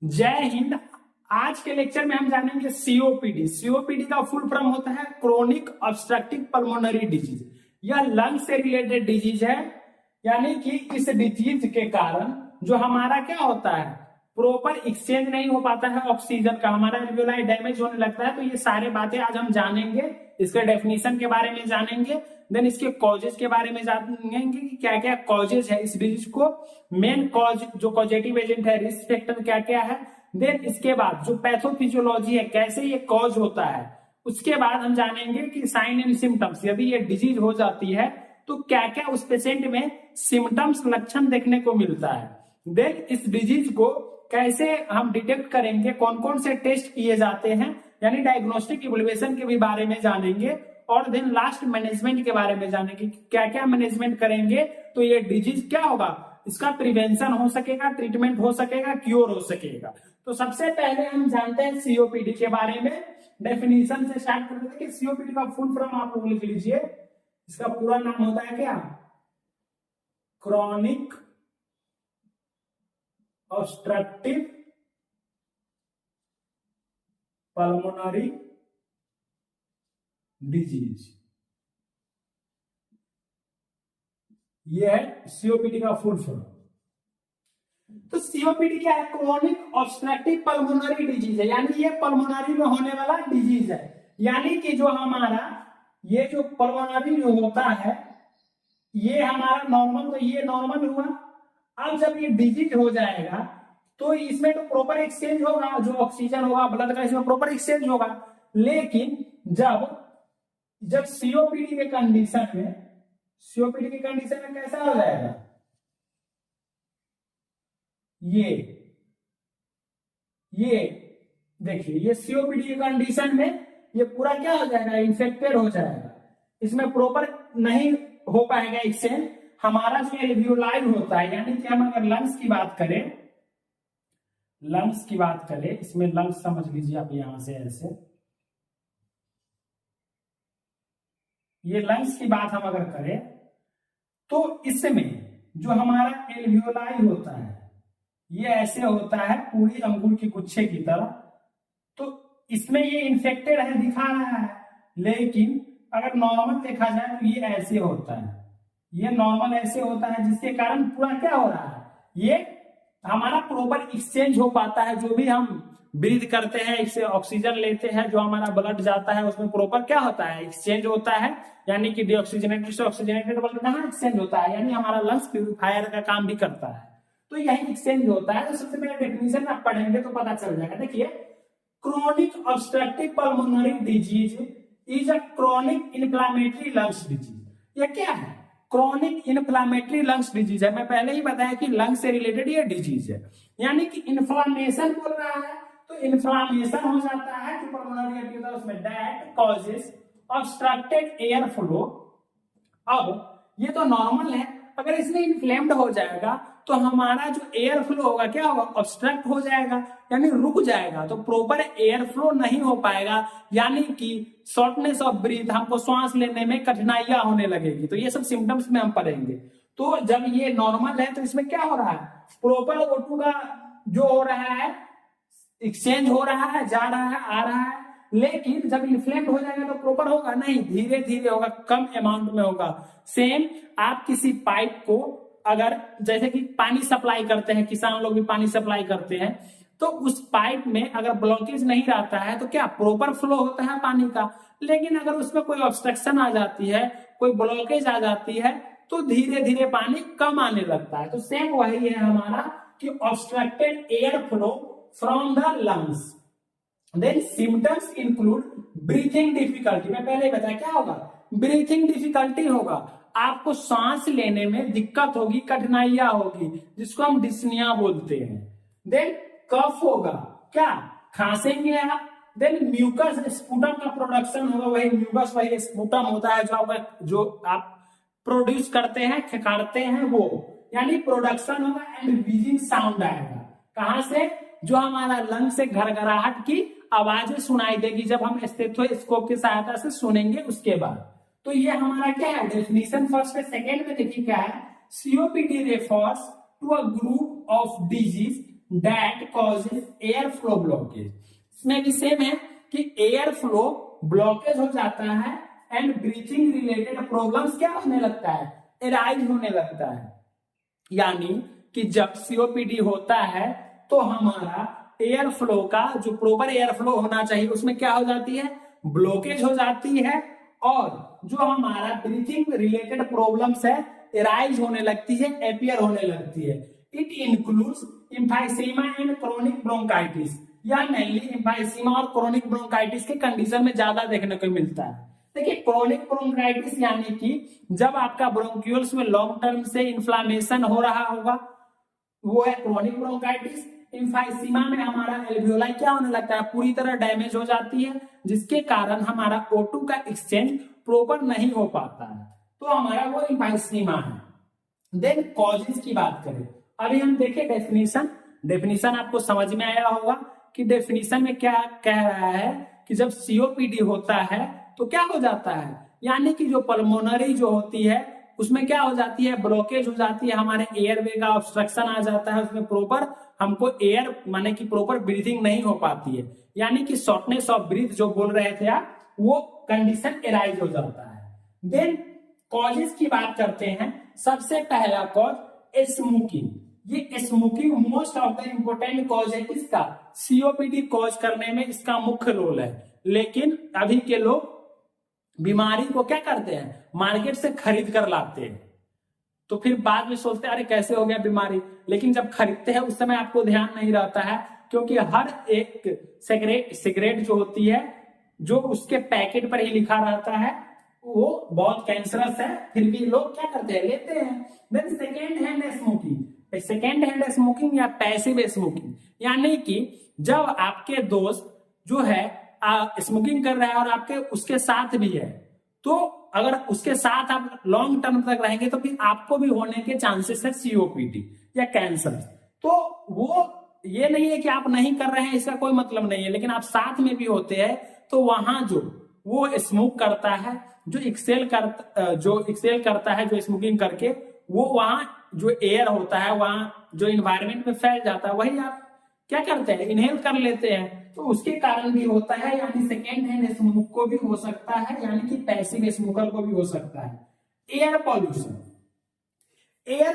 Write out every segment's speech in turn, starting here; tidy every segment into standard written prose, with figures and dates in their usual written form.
जय हिंद। आज के लेक्चर में हम जानेंगे सीओपीडी। सीओपीडी का फुल फॉर्म होता है क्रोनिक ऑब्स्ट्रक्टिव पल्मोनरी डिजीज। यह लंग से रिलेटेड डिजीज है, यानी कि इस डिजीज के कारण जो हमारा क्या होता है, प्रॉपर एक्सचेंज नहीं हो पाता है ऑक्सीजन का, हमारा एल्वियोलाई डैमेज होने लगता है। तो ये सारे बातें आज हम जानेंगे, इसके डेफिनेशन के बारे में जानेंगे, देन इसके कॉजेज के बारे में जानेंगे कि क्या क्या कॉजेज है इस डिजीज को, मेन कॉज जो कॉजेटिव एजेंट है, रिस्क फैक्टर क्या क्या है, देन इसके बाद जो पैथोफिजियोलॉजी है कैसे ये कॉज होता है, उसके बाद हम जानेंगे कि साइन एंड सिम्टम्स, यदि ये डिजीज हो जाती है तो क्या क्या उस पेशेंट में सिम्टम्स लक्षण देखने को मिलता है। देन इस डिजीज को कैसे हम डिटेक्ट करेंगे, कौन कौन से टेस्ट किए जाते हैं, यानी डायग्नोस्टिक इवैल्यूएशन के भी बारे में जानेंगे, और देन लास्ट मैनेजमेंट के बारे में जानेंगे क्या क्या मैनेजमेंट करेंगे तो ये डिजीज क्या होगा, इसका प्रिवेंशन हो सकेगा, ट्रीटमेंट हो सकेगा, क्योर हो सकेगा। तो सबसे पहले हम जानते हैं सीओपीडी के बारे में। डेफिनेशन से स्टार्ट करते हैं कि सीओपीडी का फुल फॉर्म आप लोग लिख लीजिए। इसका पूरा नाम होता है क्या, क्रॉनिक ऑब्स्ट्रक्टिव पल्मोनरी डिजीज। ये है सीओपीडी का फुल फॉर्म। तो सीओपीडी क्या है, क्रोनिक ऑब्स्ट्रक्टिव पल्मोनरी डिजीज है, यानी ये पल्मोनरी में होने वाला डिजीज है। यानी कि जो हमारा ये जो पल्मोनरी जो होता है ये हमारा नॉर्मल, तो ये नॉर्मल हुआ। अब जब ये डिजीज हो जाएगा तो इसमें तो प्रॉपर एक्सचेंज होगा, जो ऑक्सीजन होगा ब्लड का इसमें प्रॉपर एक्सचेंज होगा। लेकिन जब सीओपीडी के कंडीशन में, सीओपीडी के कंडीशन में कैसा हो जाएगा, ये देखिए, ये सीओपीडी के कंडीशन में ये पूरा क्या हो जाएगा, इन्फेक्टेड हो जाएगा, इसमें प्रॉपर नहीं हो पाएगा एक्सचेंज। हमारा जो एल्वियोलाई होता है, यानी कि हम अगर लंग्स की बात करें, इसमें लंग्स समझ लीजिए आप, यहां से ऐसे ये लंग्स की बात हम अगर करें तो इसमें जो हमारा एल्वियोलाई होता है ये ऐसे होता है पूरी अंगूर की गुच्छे की तरह। तो इसमें ये इन्फेक्टेड है दिखा रहा है, लेकिन अगर नॉर्मल देखा जाए तो ये ऐसे होता है, ये नॉर्मल ऐसे होता है, जिसके कारण पूरा क्या हो रहा है, ये हमारा प्रॉपर एक्सचेंज हो पाता है। जो भी हम ब्रीथ करते हैं, इससे ऑक्सीजन लेते हैं, जो हमारा ब्लड जाता है उसमें प्रॉपर क्या होता है, एक्सचेंज होता है। यानी कि डीऑक्सीजनेटेड से ऑक्सीजनेटेड ब्लड कहाँ एक्सचेंज होता है, यानी हमारा लंग्स प्यूरिफायर का काम भी करता है, तो यही एक्सचेंज होता है। तो सबसे पहले डेफिनेशन आप पढ़ेंगे तो पता चल जाएगा। देखिए, chronic obstructive pulmonary disease is a chronic inflammatory lungs disease. यह क्या है, क्रोनिक इन्फ्लेमेटरी लंग्स डिजीज है। मैं पहले ही बताया कि लंग से रिलेटेड ये डिजीज है, यानी कि इन्फ्लामेशन बोल रहा है, तो इन्फ्लामेशन हो जाता है कि पल्मोनरी होता है उसमें, that causes obstructed air flow. अब ये तो नॉर्मल है, अगर इसमें इन्फ्लेम्ड हो जाएगा तो हमारा जो एयर फ्लो होगा क्या होगा, ऑब्स्ट्रक्ट हो जाएगा, यानी रुक जाएगा, तो प्रॉपर एयर फ्लो नहीं हो पाएगा, यानी कि शॉर्टनेस ऑफ ब्रीथ, हमको श्वास लेने में कठिनाइयां होने लगेगी। तो ये सब सिम्टम्स में हम पढ़ेंगे। तो जब ये नॉर्मल है तो इसमें क्या हो रहा है, प्रॉपर O2 का जो हो रहा है एक्सचेंज हो रहा है, जा रहा है, आ रहा है। लेकिन जब इन्फ्लेम्ड हो जाएगा तो प्रॉपर होगा नहीं, धीरे धीरे होगा, कम अमाउंट में होगा। सेम आप किसी पाइप को अगर, जैसे कि पानी सप्लाई करते हैं, किसान लोग भी पानी सप्लाई करते हैं, तो उस पाइप में अगर ब्लॉकेज नहीं रहता है तो क्या प्रॉपर फ्लो होता है पानी का। लेकिन अगर उसमें कोई ऑब्स्ट्रक्शन आ जाती है, कोई ब्लॉकेज आ जाती है, तो धीरे धीरे पानी कम आने लगता है। तो सेम वही है हमारा कि obstructed air flow from the lungs. Then symptoms include breathing difficulty. मैं पहले ही बताया क्या होगा, ब्रीथिंग डिफिकल्टी होगा, आपको सांस लेने में दिक्कत होगी, कठिनाइयां होगी, जिसको हम डिस्निया बोलते हैं। देन कफ होगा, क्या खांसेंगे आप। देन म्यूकस स्पूटम का प्रोडक्शन होगा, वही म्यूकस वही स्पूटम होता है जो आप प्रोड्यूस करते हैं, खिकारते हैं वो, यानी प्रोडक्शन होगा। एंड व्हीजिंग साउंड आएगा, कहां से, जो हमारा लंग से घरघराहट की आवाजें सुनाई देगी जब हम स्टेथोस्कोप की सहायता से सुनेंगे उसके बाद। तो ये हमारा क्या है, डेफिनेशन फर्स्ट है। सेकेंड में देखिए क्या है, COPD refers to a group of disease that causes air flow blockage. इसमें भी सेम है कि एयर फ्लो ब्लॉकेज हो जाता है एंड ब्रीथिंग रिलेटेड प्रॉब्लम्स क्या होने लगता है, एराइज होने लगता है। यानी कि जब सीओपीडी होता है तो हमारा एयर फ्लो का जो प्रॉपर एयर फ्लो होना चाहिए उसमें क्या हो जाती है, ब्लॉकेज हो जाती है, और जो हमारा ब्रीथिंग रिलेटेड प्रॉब्लम्स है एराइज होने लगती है, एपियर होने लगती है। It includes emphysema and chronic bronchitis. यह मेनली एम्फाइसीमा और क्रोनिक ब्रोंकाइटिस के कंडीशन में ज्यादा देखने को मिलता है। देखिए क्रोनिक ब्रोंकाइटिस यानी कि जब आपका ब्रोंक्यूल्स में लॉन्ग टर्म से इन्फ्लामेशन हो रहा होगा, वो है क्रोनिक ब्रोंकाइटिस। एम्फाइसीमा में हमारा एल्वियोलाई क्या होने लगता है, पूरी तरह डैमेज हो जाती है, जिसके कारण हमारा O2 का एक्सचेंज प्रॉपर नहीं हो पाता है, तो हमारा वो एम्फाइसीमा है। देन कॉजेज की बात करें, अभी हम देखें डेफिनेशन आपको समझ में आया होगा कि डेफिनेशन में क्या कह रहा है कि जब सीओपीडी होता है तो क्या हो जाता है, यानी कि जो पल्मोनरी जो होती है उसमें क्या हो जाती है, ब्लॉकेज हो जाती है, हमारे एयरवे का ऑब्स्ट्रक्शन आ जाता है, उसमें प्रॉपर हमको एयर माने कि प्रॉपर ब्रीथिंग नहीं हो पाती है, यानी कि शॉर्टनेस ऑफ ब्रीथ जो बोल रहे थे आप, वो कंडीशन एराइज हो जाता है। देन कॉजेस की बात करते हैं, सबसे पहला कॉज स्मोकिंग। ये smoking most of the important cause है किसका, सीओपीडी कॉज करने में इसका मुख्य रोल है। लेकिन अभी के लोग बीमारी को क्या करते हैं, मार्केट से खरीद कर लाते हैं, तो फिर बाद में सोचते हैं अरे कैसे हो गया बीमारी, लेकिन जब खरीदते हैं उस समय आपको ध्यान नहीं रहता है, क्योंकि हर एक सिगरेट जो होती है जो उसके पैकेट पर ही लिखा रहता है वो बहुत कैंसरस है, फिर भी लोग क्या करते हैं, लेते हैं। Then second hand smoking, second hand smoking या पैसिव स्मोकिंग, यानी कि जब आपके दोस्त जो है स्मोकिंग कर रहा है और आपके उसके साथ भी है, तो अगर उसके साथ आप लॉन्ग टर्म तक रहेंगे तो फिर आपको भी होने के चांसेस है सीओपीडी या कैंसर। तो वो ये नहीं है कि आप नहीं कर रहे हैं इसका कोई मतलब नहीं है, लेकिन आप साथ में भी होते हैं तो वहां जो वो स्मोक करता है, जो एक्सेल करता है जो स्मोकिंग करके, वो वहां जो एयर होता है वहां जो इन्वायरमेंट में फैल जाता है, वही आप क्या करते हैं, इनहेल कर लेते हैं, तो उसके कारण भी होता है। यानी सेकेंड हैंड स्मोक को भी हो सकता है, यानी कि पैसिव स्मोकर को भी हो सकता है। Air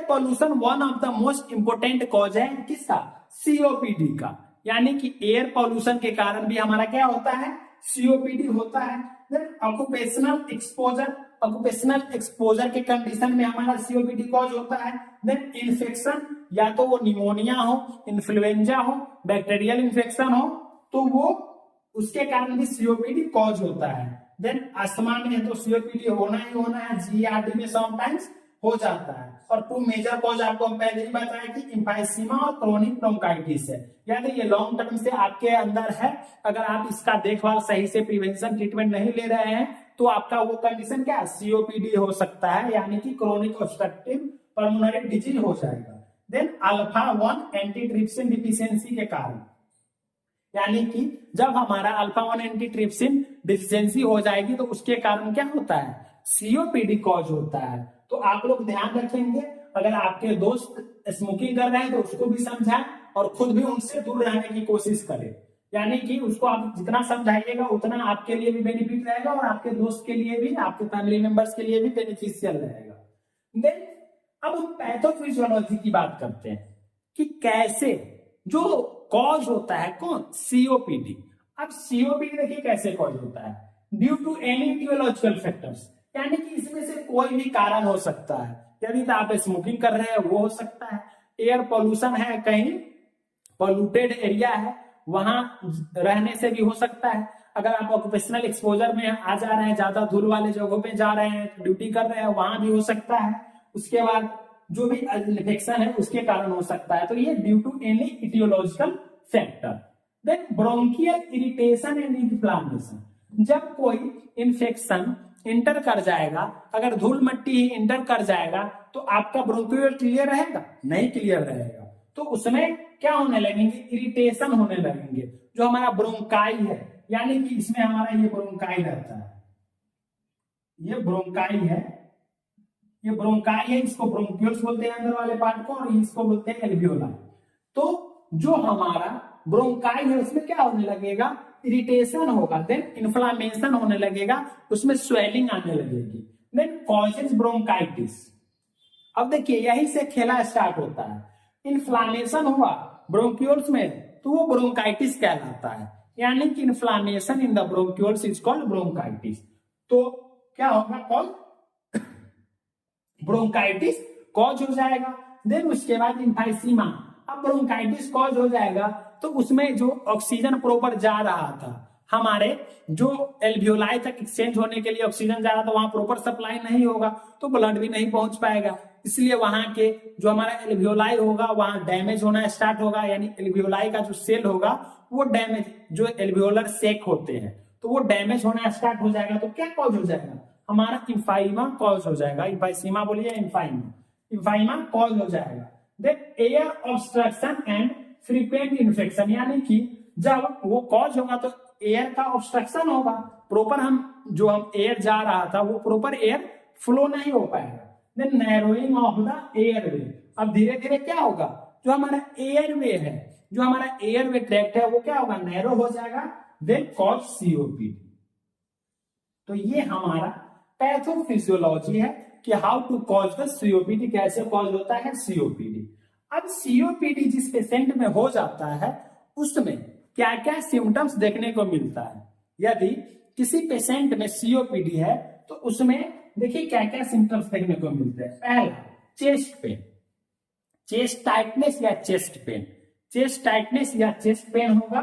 pollution one of the most important cause है किसका, सीओपीडी का, यानी कि एयर पॉल्यूशन के कारण भी हमारा क्या होता है, सीओपीडी होता है। ऑक्यूपेशनल एक्सपोजर के कंडीशन में हमारा सीओपीडी कॉज होता है। देन इन्फेक्शन, या तो वो निमोनिया हो, इन्फ्लुएंजा हो, बैक्टीरियल इन्फेक्शन हो, तो वो उसके कारण भी सीओपीडी कॉज होता है। देन अस्थमा में तो सीओपीडी होना ही होना है, जीआरडी में समटाइम्स हो जाता है। और टू मेजर कॉज आपको हम पहले ही बताया कि एम्फाइसीमा और क्रोनिक ब्रोंकाइटिस है, यानी ये लॉन्ग टर्म से आपके अंदर है, अगर आप इसका देखभाल सही से प्रिवेंशन ट्रीटमेंट नहीं ले रहे हैं तो आपका वो कंडीशन क्या, सीओपीडी हो सकता है, यानी कि क्रोनिक ऑब्स्ट्रक्टिव पल्मोनरी डिजीज हो जाएगा। देन अल्फा 1 एंटीट्रिप्सिन डिफिशियंसी के कारण, यानी कि जब हमारा अल्फा 1 एंटीट्रिप्सिन डिफिशियंसी हो जाएगी तो उसके कारण क्या होता है, सीओपीडी कॉज होता है। तो आप लोग ध्यान रखेंगे, अगर आपके दोस्त स्मोकिंग कर रहे हैं तो उसको भी समझाएं और खुद भी उनसे दूर रहने की कोशिश करें, यानी कि उसको आप जितना समझाइएगा उतना आपके लिए भी बेनिफिट रहेगा और आपके दोस्त के लिए भी, आपके फैमिली मेंबर्स के लिए भी बेनिफिशियल रहेगा। देन अब हम पैथोफिजियोलॉजी की बात करते हैं कि कैसे जो कॉज होता है, कौन, सीओपीडी। अब सीओपीडी देखिए कैसे कॉज होता है, ड्यू टू एनी टियोलॉजिकल फैक्टर्स, यानी कि इसमें से कोई भी कारण हो सकता है। यदि तो आप स्मोकिंग कर रहे हैं वो हो सकता है, एयर पॉल्यूशन है, कहीं पॉल्यूटेड एरिया है वहां रहने से भी हो सकता है, अगर आप ऑक्यूपेशनल एक्सपोजर में आ जा रहे हैं, ज्यादा धूल वाले जगहों पे जा रहे हैं, ड्यूटी कर रहे हैं, वहां भी हो सकता है। उसके बाद जो भी इन्फेक्शन है उसके कारण हो सकता है, तो ये due to any etiological factor. Then bronchial irritation and inflammation, जब कोई इन्फेक्शन इंटर कर जाएगा, अगर धूल मट्टी ही इंटर कर जाएगा तो आपका ब्रोंकियल क्लियर रहेगा, नहीं क्लियर रहेगा, तो उसमें क्या होने लगेंगे, इरिटेशन होने लगेंगे, जो हमारा ब्रोंकाई है, यानी कि इसमें हमारा ये ब्रोंकाई रहता है, ये ब्रोंकाई है, ये ब्रोंकाई है, इसको ब्रोंक्यूल्स बोलते हैं अंदर वाले पार्ट को, और इसको बोलते हैं एल्वियोलाई। तो जो हमारा ब्रोंकाई है उसमें क्या होने लगेगा, इरिटेशन होगा, देन इन्फ्लामेशन होने लगेगा, उसमें स्वेलिंग आने लगेगी, देन कॉजेज ब्रोंकाइटिस। अब देखिए यही से खेला स्टार्ट होता है, इन्फ्लामेशन हुआ ब्रोंक्यूल्स में तो वो ब्रोंकाइटिस कहलाता है, यानी कि inflammation in the bronchioles is called bronchitis. तो क्या होगा, कॉल ब्रोंकाइटिस कॉज हो जाएगा। देन उसके बाद इम्फाइसीमा। अब ब्रोंकाइटिस कॉज हो जाएगा तो उसमें जो ऑक्सीजन प्रॉपर जा रहा था, हमारे जो एल्वियोलाई तक एक्सचेंज होने के लिए ऑक्सीजन जा रहा था, वहां प्रॉपर सप्लाई नहीं होगा तो ब्लड भी नहीं पहुंच पाएगा, इसलिए वहां के जो हमारा एल्वियोलाई होगा वहां डैमेज होना स्टार्ट होगा, यानी एल्वियोलाई का जो सेल होगा वो डैमेज, जो एल्वियोलर सेक होते हैं तो वो डैमेज होना स्टार्ट हो जाएगा। तो क्या कॉज हो जाएगा, हमारा इम्फाइमा कॉज हो जाएगा, इम्फाइसीमा बोलिए, इम्फाइमा कॉज हो जाएगा। Then air obstruction and frequent infection, यानी कि जब वो कॉज होगा तो एयर का ऑब्स्ट्रक्शन होगा, प्रॉपर हम एयर जा रहा था वो प्रॉपर एयर फ्लो नहीं हो पाएगा। Then narrowing of the airway, अब धीरे धीरे क्या होगा, जो हमारा एयरवे है, जो हमारा एयरवे ट्रैक्ट है वो क्या होगा, नैरो हो जाएगा, देन कॉज सीओपीडी। तो ये हमारा पैथोफिजियोलॉजी है कि how to cause the COPD, कैसे कॉज होता है सीओपीडी। अब सीओपीडी जिस पेशेंट में हो जाता है उसमें क्या क्या सिम्टम्स देखने को मिलता है। यदि किसी पेशेंट में सीओपीडी है तो उसमें देखिए क्या क्या सिम्टम्स देखने को मिलते हैं। पहला, चेस्ट पेन, चेस्ट टाइटनेस या चेस्ट पेन, चेस्ट टाइटनेस या चेस्ट पेन होगा।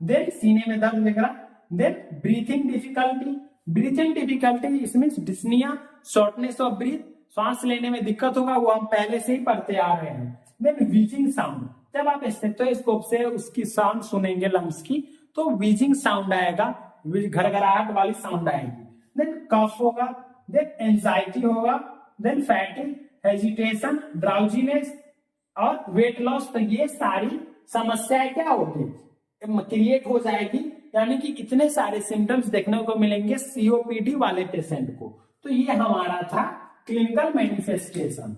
देन सीने में दर्द वगैरह। Then breathing difficulty, breathing difficulty इसमें डिस्निया, शॉर्टनेस ऑफ ब्रीथ, सांस लेने में दिक्कत होगा, वो हम पहले से ही पढ़ते आ रहे हैं। देन वीजिंग साउंड, जब आप स्टेथोस्कोप से उसकी साउंड सुनेंगे लंग्स की तो वीजिंग साउंड आएगा, घरघराहट वाली साउंड आएगी। देन कफ होगा, देन एंजाइटी होगा, देन फैटिग, हेजिटेशन, ड्राउजीनेस और वेट लॉस। तो ये सारी समस्याएं क्या होगी, क्रिएट हो जाएगी, यानी कि इतने सारे सिम्टम्स देखने को मिलेंगे सीओपीडी वाले पेशेंट को। तो ये हमारा था क्लिनिकल मैनिफेस्टेशन।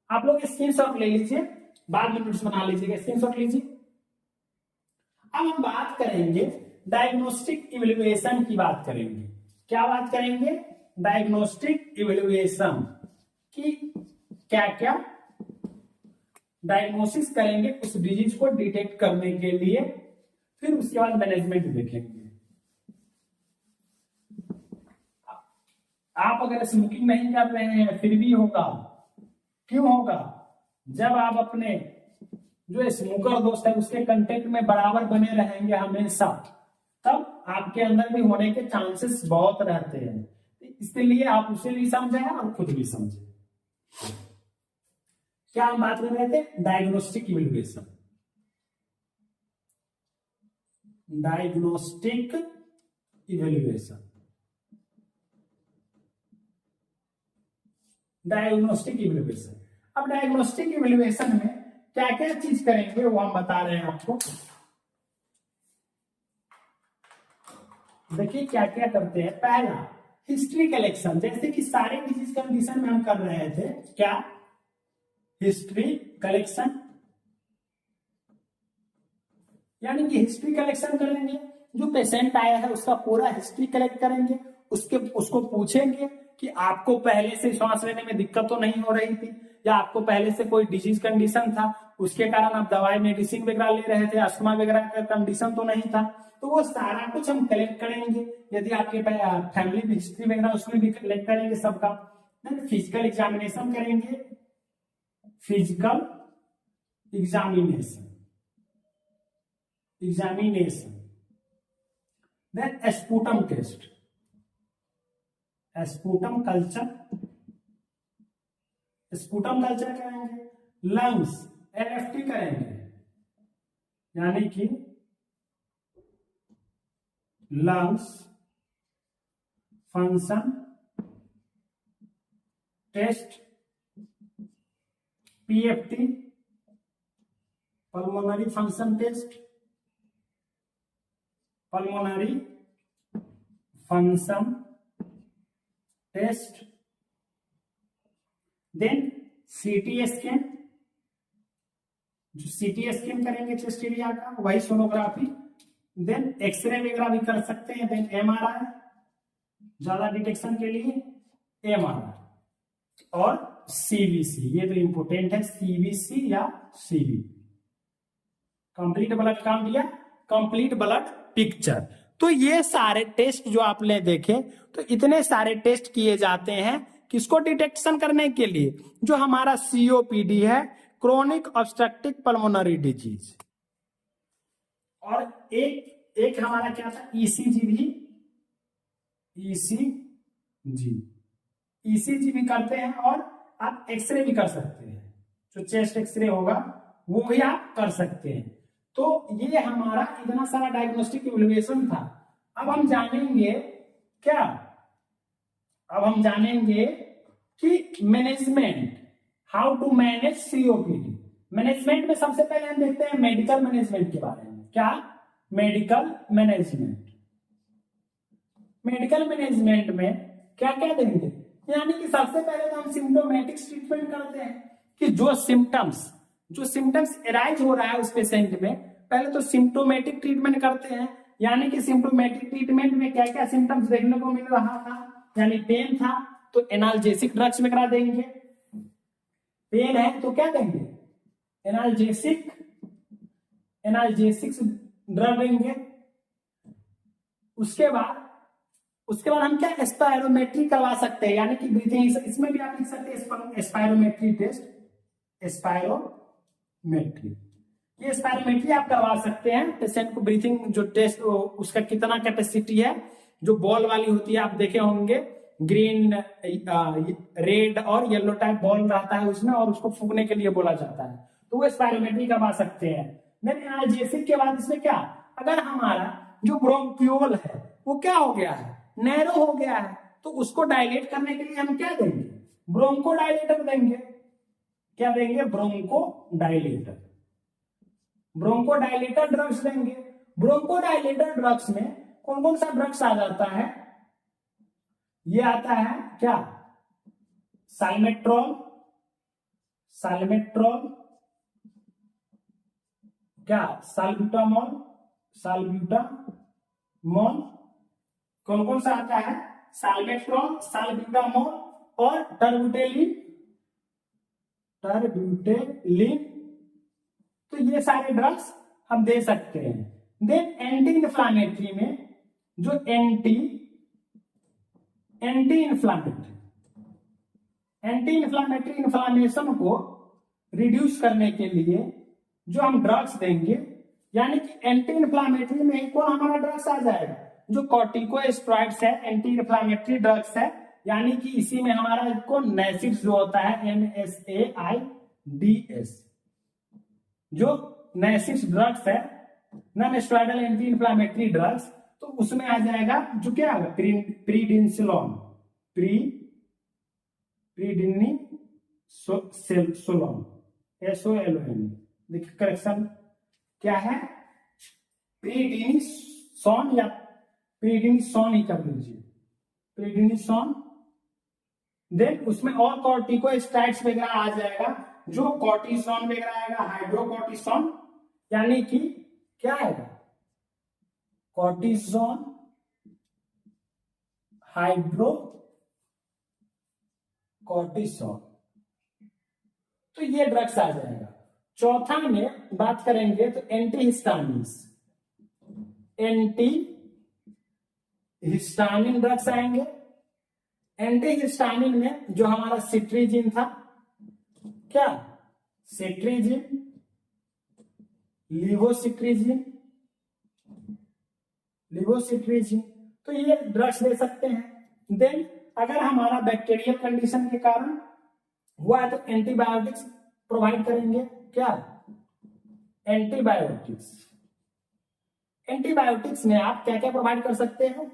आप लोग स्क्रीनशॉट ले लीजिए, बाद में नोट्स बना लीजिएगा, स्क्रीनशॉट लीजिए। अब हम बात करेंगे डायग्नोस्टिक इवैल्यूएशन की बात करेंगे। क्या बात करेंगे, डायग्नोस्टिक इवैल्यूएशन की क्या क्या डायग्नोसिस करेंगे उस डिजीज को डिटेक्ट करने के लिए, फिर उसके बाद मैनेजमेंट देखेंगे। आप अगर स्मोकिंग नहीं कर रहे हैं फिर भी होगा, क्यों होगा, जब आप अपने जो स्मोकर दोस्त है उसके कांटेक्ट में बराबर बने रहेंगे हमेशा, तब आपके अंदर भी होने के चांसेस बहुत रहते हैं। इसलिए आप उसे भी समझे और खुद भी समझे। क्या हम बात कर रहे थे, diagnostic evaluation, diagnostic evaluation, diagnostic evaluation. अब डायग्नोस्टिक इवैल्यूएशन में क्या क्या चीज करेंगे वो हम बता रहे हैं आपको। देखिए क्या क्या करते हैं। पहला, हिस्ट्री कलेक्शन, जैसे कि सारे डिजीज कंडीशन में हम कर रहे थे, क्या, हिस्ट्री कलेक्शन, यानी कि हिस्ट्री कलेक्शन करेंगे, जो पेशेंट आया है उसका पूरा हिस्ट्री कलेक्ट करेंगे, उसको पूछेंगे कि आपको पहले से सांस लेने में दिक्कत तो नहीं हो रही थी, या आपको पहले से कोई डिजीज कंडीशन था उसके कारण आप दवाई मेडिसिन वगैरह ले रहे थे, अस्थमा वगैरह का कंडीशन तो नहीं था। तो वो सारा कुछ हम कलेक्ट करेंगे। यदि आपके फैमिली में हिस्ट्री वगैरह उसमें भी कलेक्ट करेंगे सबका। देन फिजिकल एग्जामिनेशन करेंगे, physical examination, then sputum test, sputum culture, sputum culture करेंगे। लंग्स, एलएफटी करेंगे, यानी कि lungs function test, PFT, pulmonary function test, pulmonary function test, then CT scan, जो सीटी स्कैन करेंगे चेस्ट एरिया का वही sonography. Then x ray वगैरह भी कर सकते हैं। देन एमआरआई, ज्यादा डिटेक्शन के लिए एमआरआई और सीबीसी, ये तो इंपोर्टेंट है, सीबीसी या सीबी, कंप्लीट ब्लड काउंट या कंप्लीट ब्लड पिक्चर। तो ये सारे टेस्ट जो आपने देखे, तो इतने सारे टेस्ट किए जाते हैं किसको डिटेक्शन करने के लिए, जो हमारा सीओपीडी है, क्रोनिक ऑब्स्ट्रक्टिव पल्मोनरी डिजीज। और एक हमारा क्या था, ईसीजी भी, ईसीजी भी करते हैं, और आप एक्सरे भी कर सकते हैं, जो चेस्ट एक्सरे होगा वो भी आप कर सकते हैं। तो ये हमारा इतना सारा डायग्नोस्टिक इवैल्यूएशन था। अब हम जानेंगे क्या, अब हम जानेंगे कि management, how to manage COPD. Management में सबसे पहले हम देखते हैं मेडिकल मैनेजमेंट के बारे में। क्या, मेडिकल मैनेजमेंट। मेडिकल मैनेजमेंट में क्या क्या देंगे, यानी कि सबसे पहले तो हम सिम्टोमेटिक ट्रीटमेंट करते हैं, कि जो सिम्टम्स एराइज हो रहा है उस पेशेंट में, पहले तो सिम्टोमेटिक ट्रीटमेंट करते हैं। यानी कि सिम्टोमेटिक ट्रीटमेंट में क्या क्या सिम्टम्स देखने को मिल रहा था, यानी पेन था तो एनाल्जेसिक ड्रग्स वगैरह देंगे। पेन है तो क्या देंगे, एनाल्जेसिक ड्रग देंगे। उसके बाद हम क्या, स्पायरोमेट्री करवा सकते हैं, यानी कि ब्रीथिंग, इसमें भी आप लिख सकते हैं स्पायरोमेट्री टेस्ट, स्पायरोमेट्री। ये स्पायरोमेट्री आप करवा सकते हैं पेशेंट को, ब्रीथिंग जो टेस्ट उसका कितना कैपेसिटी है, जो बॉल वाली होती है आप देखे होंगे, ग्रीन, रेड और येलो टाइप बॉल रहता है उसमें, और उसको फूकने के लिए बोला जाता है, तो वो स्पायरोमेट्री करवा सकते हैं। देन एनाल्जेसिक के बाद इसमें क्या, अगर हमारा जो ब्रोंक्यूल है वो क्या हो गया है, नैरो हो गया है, तो उसको डायलेट करने के लिए हम क्या देंगे, ब्रोंको डायलेटर देंगे। क्या देंगे, ब्रोंको डायलेटर ड्रग्स देंगे। ब्रोंको डायलेटर ड्रग्स में कौन कौन सा ड्रग्स आ जाता है, ये आता है क्या, साल्मेट्रॉल, क्या साल्ब्यूटामॉल, कौन कौन सा आता है, साल्मेट्रॉल, साल्ब्यूटामॉल और टर्बुटेलिन। तो ये सारे ड्रग्स हम दे सकते हैं। देन एंटी इन्फ्लामेटरी में जो एंटी इन्फ्लामेटरी इन्फ्लामेशन को रिड्यूस करने के लिए जो हम ड्रग्स देंगे, यानी कि एंटी इन्फ्लामेटरी में कौन हमारा ड्रग्स आ जाएगा, जो कॉर्टिकोस्टेरॉइड्स है, एंटी इन्फ्लामेटरी ड्रग्स है, यानी कि इसी में हमारा कौन नैसिड्स जो होता है, NSAIDs, जो नैसिड्स ड्रग्स है, non steroidal anti inflammatory drugs, तो उसमें आ जाएगा जो क्या है, प्रीडिनिसोलोन, SOLON। देखिए करेक्शन क्या है, प्रीडिनिसोन या प्रीडिनिसोन ही कर लीजिए, प्रीडिनिसोन। देन उसमें और कॉर्टिकोस्टेरॉइड्स वगैरह आ जाएगा, जो कॉर्टिसोन वगैरह आएगा, हाइड्रोकॉर्टिसोन, यानी कि क्या आएगा, कॉर्टिसोन, हाइड्रोकॉर्टिसोन, तो ये ड्रग्स आ जाएगा। चौथा में बात करेंगे तो एंटीहिस्टामिन ड्रग्स आएंगे। एंटीहिस्टामिन में जो हमारा सिट्रीजिन था, क्या सिट्रीजिन, लिवोसिट्रीजिन, तो ये ड्रग्स दे सकते हैं। देन अगर हमारा बैक्टीरियल कंडीशन के कारण हुआ है तो एंटीबायोटिक्स प्रोवाइड करेंगे। क्या, एंटीबायोटिक्स में आप क्या क्या प्रोवाइड कर सकते हैं,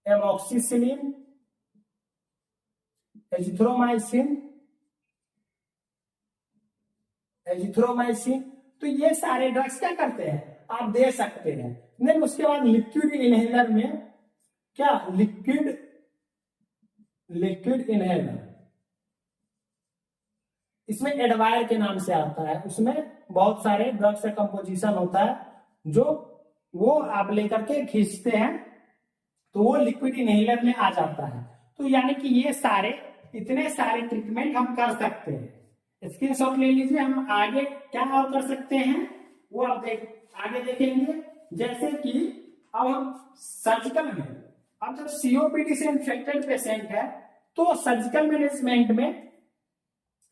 एमॉक्सिसिलिन, एजिथ्रोमाइसिन, तो ये सारे ड्रग्स क्या करते हैं, आप दे सकते हैं। देन उसके बाद लिक्विड इनहेलर में क्या, लिक्विड इनहेलर, इसमें एडवायर के नाम से आता है, उसमें बहुत सारे ड्रग्स का कंपोजिशन होता है जो वो आप लेकर के खींचते हैं तो वो लिक्विड इनहेलर में आ जाता है। तो यानी कि ये सारे इतने सारे ट्रीटमेंट हम कर सकते हैं। स्क्रीनशॉट ले लीजिए। हम आगे क्या और कर सकते हैं वो आप आगे देखेंगे। जैसे कि अब हम सर्जिकल में, अब जब सीओपीडी से इन्फेक्टेड पेशेंट है तो सर्जिकल मैनेजमेंट में,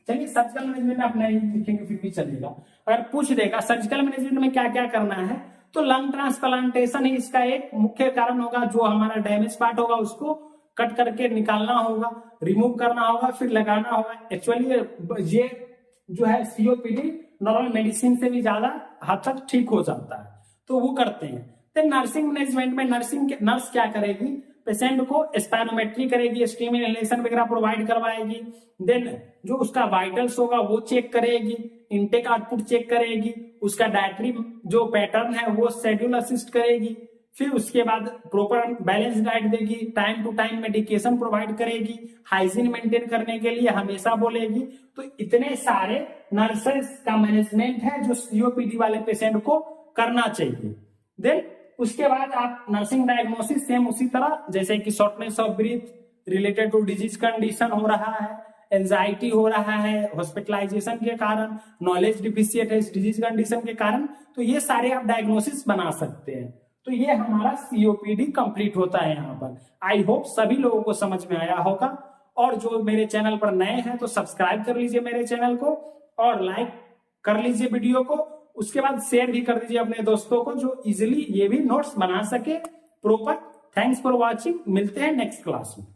चलिए सर्जिकल मैनेजमेंट में आप नहीं लिखेंगे फिर भी चलेगा, अगर पूछ देगा सर्जिकल मैनेजमेंट में क्या क्या करना है तो लंग ट्रांसप्लांटेशन ही इसका एक मुख्य कारण होगा। जो हमारा डैमेज पार्ट होगा उसको कट करके निकालना होगा, रिमूव करना होगा, फिर लगाना होगा। एक्चुअली ये जो है सीओपीडी नॉर्मल मेडिसिन से भी ज्यादा हद तक ठीक हो जाता है, तो वो करते हैं। तो नर्सिंग मैनेजमेंट में नर्स क्या करेगी, पेशेंट को स्पायरोमेट्री करेगी, स्टीम इनहेलेशन वगैरह प्रोवाइड करवाएगी। देन जो उसका वाइटल्स होगा वो चेक करेगी, इनटेक आउटपुट चेक करेगी, उसका डाइटरी जो पैटर्न है वो शेड्यूल असिस्ट करेगी। फिर उसके बाद प्रॉपर बैलेंस डाइट देगी, time to time medication provide करेगी, हाइजीन मेंटेन करने के लिए हमेशा बोलेगी। तो इतने सारे नर्सेस का मैनेजमेंट है जो सीओपीडी वाले पेशेंट को करना चाहिए। देन उसके बाद आप नर्सिंग डायग्नोसिस सेम उसी तरह, जैसे कि shortness of breath related to disease condition हो रहा है, एंजाइटी हो रहा है हॉस्पिटलाइजेशन के कारण, नॉलेज डिफिशिएंट है इस डिजीज कंडीशन के कारण, तो ये सारे आप डायग्नोसिस बना सकते हैं। तो ये हमारा सीओपीडी कंप्लीट होता है यहाँ पर। आई होप सभी लोगों को समझ में आया होगा। और जो मेरे चैनल पर नए हैं तो सब्सक्राइब कर लीजिए मेरे चैनल को और लाइक कर लीजिए वीडियो को। उसके बाद शेयर भी कर दीजिए अपने दोस्तों को जो इजिली ये भी नोट्स बना सके प्रॉपर। थैंक्स फॉर वॉचिंग, मिलते हैं नेक्स्ट क्लास में।